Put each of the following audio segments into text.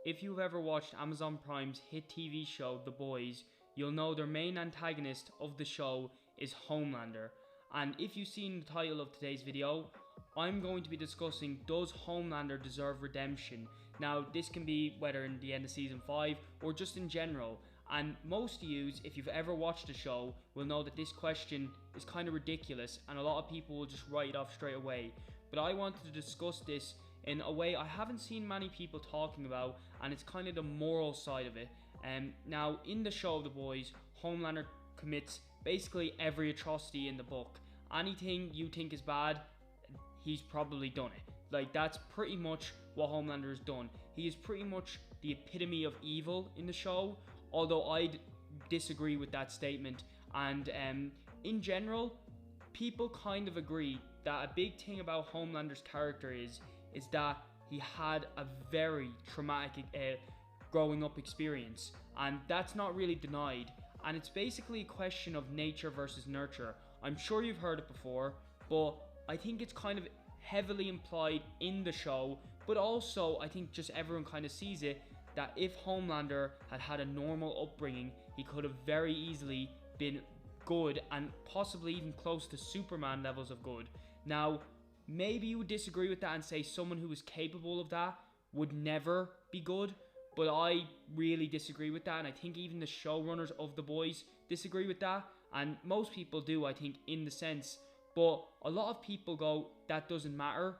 if you've ever watched Amazon Prime's hit TV show The Boys, you'll know their main antagonist of the show is Homelander. And if you've seen the title of today's video, I'm going to be discussing, does Homelander deserve redemption? Now, this can be whether in the end of season 5 or just in general. And most of you, if you've ever watched the show, will know that this question is kind of ridiculous and a lot of people will just write it off straight away. But I wanted to discuss this in a way I haven't seen many people talking about, and it's kind of the moral side of it. Now, in the show of The Boys, Homelander commits basically every atrocity in the book. Anything you think is bad, he's probably done it. Like, that's pretty much what Homelander has done. He is pretty much the epitome of evil in the show, although I'd disagree with that statement. And in general, people kind of agree that a big thing about Homelander's character is that he had a very traumatic growing up experience, and that's not really denied. And it's basically a question of nature versus nurture. I'm sure you've heard it before, but I think it's kind of heavily implied in the show, but also I think just everyone kind of sees it, that if Homelander had had a normal upbringing, he could have very easily been good and possibly even close to Superman levels of good. Now, maybe you would disagree with that and say someone who is capable of that would never be good, but I really disagree with that, and I think even the showrunners of The Boys disagree with that, and most people do, I think, in the sense. But a lot of people go, that doesn't matter.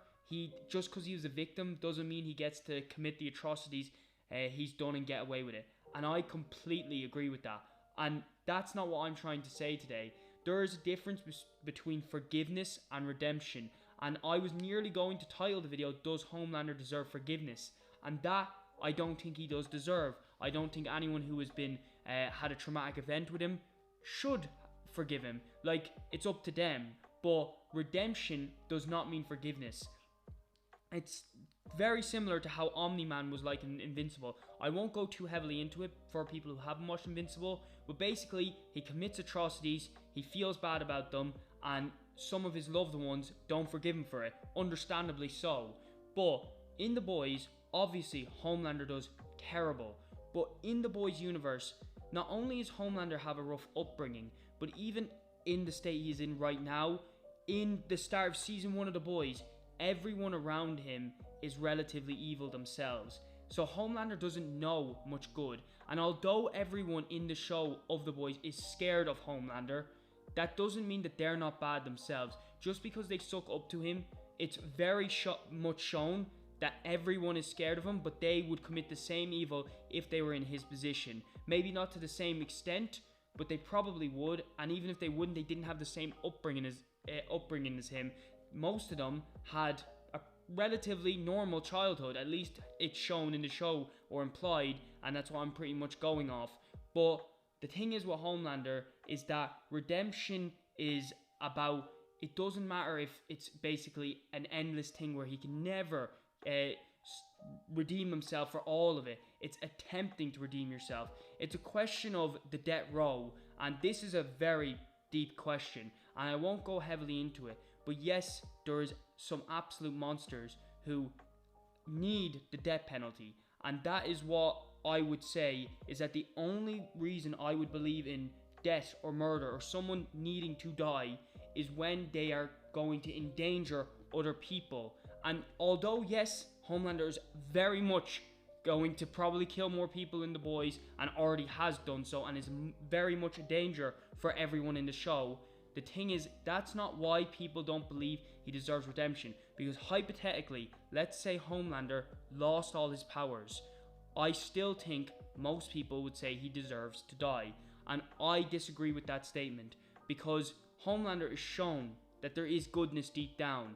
Just because he was a victim doesn't mean he gets to commit the atrocities he's done and get away with it. And I completely agree with that. And that's not what I'm trying to say today. There is a difference between forgiveness and redemption. And I was nearly going to title the video, Does Homelander Deserve Forgiveness? And that I don't think he does deserve. I don't think anyone who has been had a traumatic event with him should forgive him. Like, it's up to them. But redemption does not mean forgiveness. It's very similar to how Omni-Man was like in Invincible. I won't go too heavily into it for people who haven't watched Invincible, but basically he commits atrocities, he feels bad about them, and some of his loved ones don't forgive him for it, understandably so. But in The Boys, obviously Homelander does terrible, but in The Boys universe, not only does Homelander have a rough upbringing, but even in the state he is in right now, in the start of season 1 of The Boys, everyone around him is relatively evil themselves. So Homelander doesn't know much good. And although everyone in the show of The Boys is scared of Homelander, that doesn't mean that they're not bad themselves. Just because they suck up to him, it's very much shown that everyone is scared of him, but they would commit the same evil if they were in his position. Maybe not to the same extent, but they probably would. And even if they wouldn't, they didn't have the same upbringing as him. Most of them had a relatively normal childhood, at least it's shown in the show or implied, and that's what I'm pretty much going off. But the thing is with Homelander is that redemption is about, it doesn't matter if it's basically an endless thing where he can never redeem himself for all of it. It's attempting to redeem yourself. It's a question of the death row, and this is a very deep question, and I won't go heavily into it. But yes, there is some absolute monsters who need the death penalty. And that is what I would say is that the only reason I would believe in death or murder or someone needing to die is when they are going to endanger other people. And although yes, Homelander is very much going to probably kill more people in The Boys and already has done so and is very much a danger for everyone in the show, the thing is, that's not why people don't believe he deserves redemption. Because hypothetically, let's say Homelander lost all his powers. I still think most people would say he deserves to die. And I disagree with that statement. Because Homelander is shown that there is goodness deep down.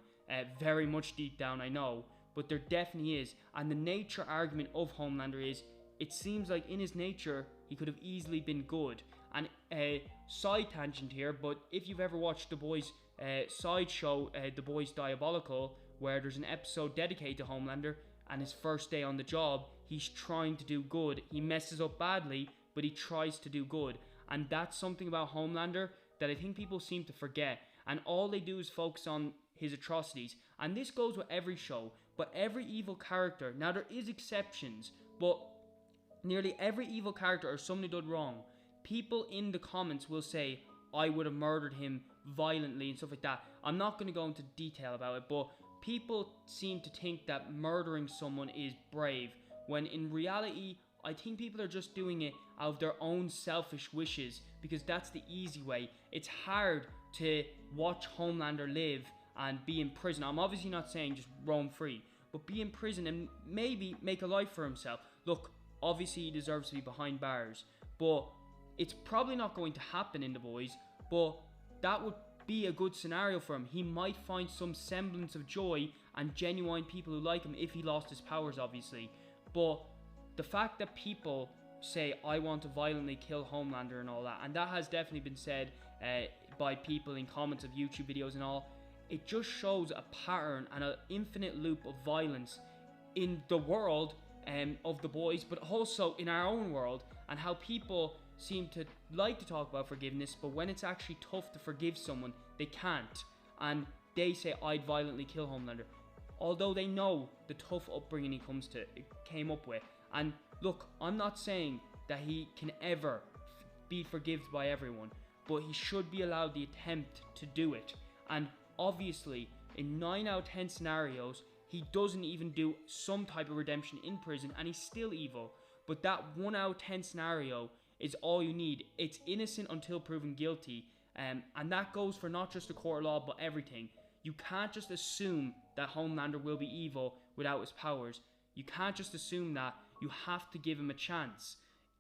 Very much deep down, I know. But there definitely is. And the nature argument of Homelander is, it seems like in his nature, he could have easily been good. And a side tangent here, but if you've ever watched The Boys side show, The Boys Diabolical, where there's an episode dedicated to Homelander and his first day on the job, he's trying to do good. He messes up badly, but he tries to do good. And that's something about Homelander that I think people seem to forget. And all they do is focus on his atrocities. And this goes with every show, but every evil character. Now there is exceptions, But nearly every evil character or something done wrong, people in the comments will say, I would have murdered him violently and stuff like that. I'm not going to go into detail about it, but people seem to think that murdering someone is brave, when in reality, I think people are just doing it out of their own selfish wishes, because that's the easy way. It's hard to watch Homelander live and be in prison. I'm obviously not saying just roam free, but be in prison and maybe make a life for himself. Look, obviously he deserves to be behind bars, but it's probably not going to happen in The Boys, but that would be a good scenario for him. He might find some semblance of joy and genuine people who like him if he lost his powers, obviously. But the fact that people say, I want to violently kill Homelander and all that, and that has definitely been said by people in comments of YouTube videos and all, it just shows a pattern and an infinite loop of violence in the world of The Boys, but also in our own world, and how people seem to like to talk about forgiveness, but when it's actually tough to forgive someone, they can't. And they say, I'd violently kill Homelander, although they know the tough upbringing he came up with. And look, I'm not saying that he can ever be forgiven by everyone, but he should be allowed the attempt to do it. And obviously, in 9 out of 10 scenarios, he doesn't even do some type of redemption in prison, and he's still evil. But that 1 out of 10 scenario is all you need. It's innocent until proven guilty, and that goes for not just the court of law, but everything. You can't just assume that Homelander will be evil without his powers. You can't just assume that. You have to give him a chance.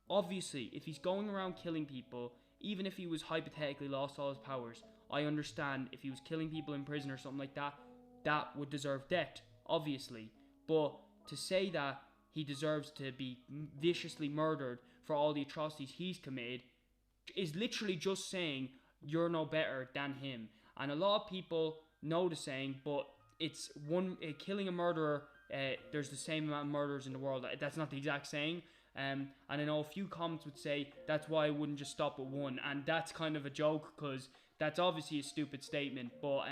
Obviously, if he's going around killing people, even if he was hypothetically lost all his powers, I understand if he was killing people in prison or something like that, that would deserve death, obviously. But to say that he deserves to be viciously murdered for all the atrocities he's committed is literally just saying you're no better than him. And a lot of people know the saying, but it's killing a murderer, there's the same amount of murderers in the world. That's not the exact saying. And I know a few comments would say that's why I wouldn't just stop at one, and that's kind of a joke, because that's obviously a stupid statement, but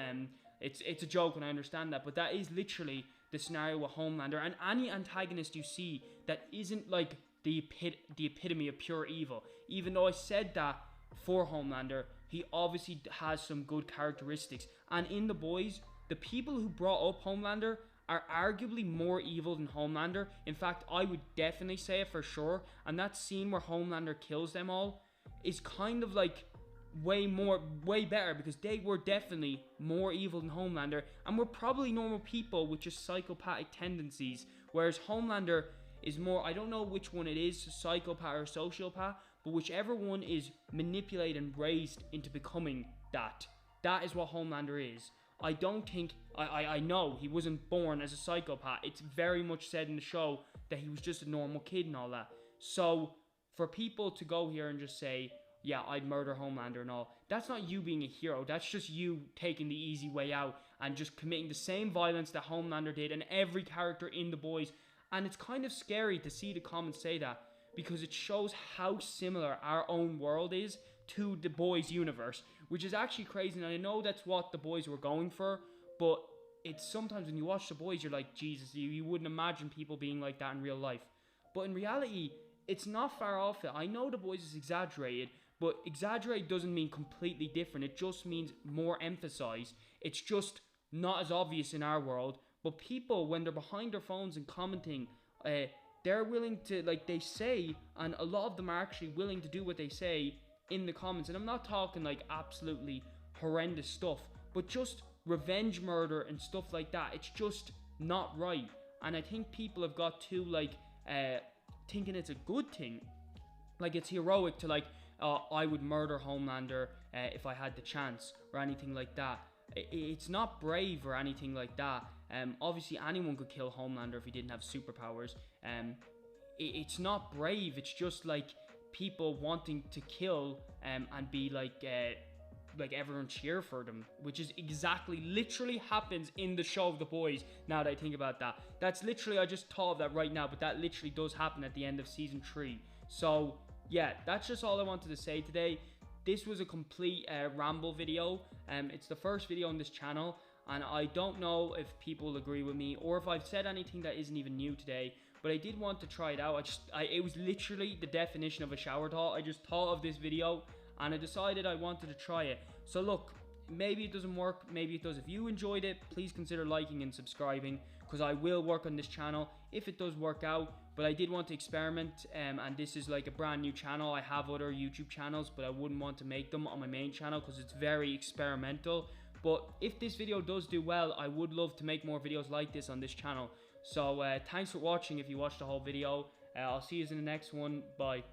it's a joke, and I understand that. But that is literally the scenario with Homelander, and any antagonist you see that isn't like the epitome of pure evil. Even though I said that for Homelander, he obviously has some good characteristics. And in The Boys, the people who brought up Homelander are arguably more evil than Homelander. In fact, I would definitely say it for sure. And that scene where Homelander kills them all is kind of like way better, because they were definitely more evil than Homelander, and were probably normal people with just psychopathic tendencies, whereas Homelander is more, I don't know which one it is, psychopath or sociopath, but whichever one is manipulated and raised into becoming that is what Homelander is. I don't think, I know he wasn't born as a psychopath. It's very much said in the show that he was just a normal kid and all that. So for people to go here and just say, yeah, I'd murder Homelander and all, that's not you being a hero. That's just you taking the easy way out and just committing the same violence that Homelander did and every character in The Boys. And it's kind of scary to see the comments say that, because it shows how similar our own world is to The Boys universe, which is actually crazy. And I know that's what The Boys were going for, but it's sometimes when you watch The Boys, you're like, Jesus, you wouldn't imagine people being like that in real life. But in reality, it's not far off it. I know The Boys is exaggerated, but exaggerated doesn't mean completely different. It just means more emphasized. It's just not as obvious in our world. But people, when they're behind their phones and commenting, they're willing to, like they say, and a lot of them are actually willing to do what they say in the comments. And I'm not talking like absolutely horrendous stuff, but just revenge murder and stuff like that. It's just not right. And I think people have got to like thinking it's a good thing. Like it's heroic to like, I would murder Homelander if I had the chance, or anything like that. It's not brave or anything like that. Obviously anyone could kill Homelander if he didn't have superpowers. It's not brave. It's just like people wanting to kill and be like everyone cheer for them, which is exactly literally happens in the show of The Boys. Now that I think about that, that's literally, I just thought of that right now, but that literally does happen at the end of season 3. So yeah, that's just all I wanted to say today. This was a complete ramble video. It's the first video on this channel, and I don't know if people agree with me or if I've said anything that isn't even new today. but I did want to try it out. It was literally the definition of a shower thought. I just thought of this video and I decided I wanted to try it. So look, maybe it doesn't work, maybe it does. If you enjoyed it, please consider liking and subscribing, because I will work on this channel if it does work out. But I did want to experiment, and this is like a brand new channel. I have other YouTube channels, but I wouldn't want to make them on my main channel because it's very experimental. But if this video does do well, I would love to make more videos like this on this channel. So thanks for watching if you watched the whole video. I'll see you in the next one. Bye.